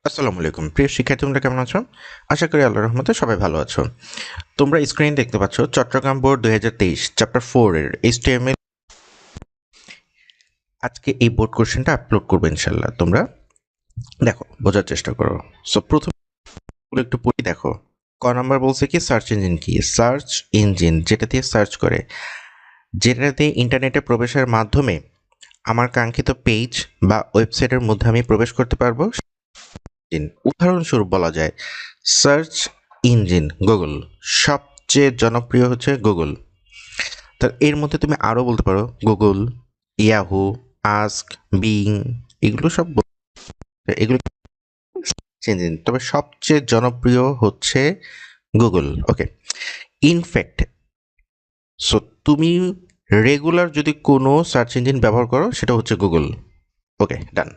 আসসালামু আলাইকুম প্রিয় শিক্ষার্থী, তোমরা কেমন আছো? আশা করি আল্লাহর রহমতে সবাই ভালো আছো। তোমরা স্ক্রিন দেখতে পাচ্ছ চট্টগ্রাম বোর্ড 2023 চ্যাপ্টার 4 এর HTML। আজকে এই বোর্ড কোশ্চেনটা আপলোড করবো ইনশাল্লাহ। তোমরা দেখো, বোঝার চেষ্টা করো। সো প্রথম একটু পড়ি, দেখো ক নাম্বার বলছে কি সার্চ ইঞ্জিন কি? সার্চ ইঞ্জিন যেটা দিয়ে সার্চ করে, যেটা দিয়ে ইন্টারনেটে প্রবেশের মাধ্যমে আমার কাঙ্ক্ষিত পেজ বা ওয়েবসাইটের মধ্যে আমি প্রবেশ করতে পারবো। উদাহরণস্বরূপ বলা যায় সার্চ ইঞ্জিন গুগল, সবচেয়ে জনপ্রিয় হচ্ছে গুগল। তা এর মধ্যে তুমি আরও বলতে পারো গুগল, ইয়াহু, আস্ক, বিং, এগুলো সব এগুলো ইঞ্জিন, তবে সবচেয়ে জনপ্রিয় হচ্ছে গুগল। ওকে, ইনফ্যাক্ট সো তুমি রেগুলার যদি কোনো সার্চ ইঞ্জিন ব্যবহার করো সেটা হচ্ছে গুগল। ওকে, ডান।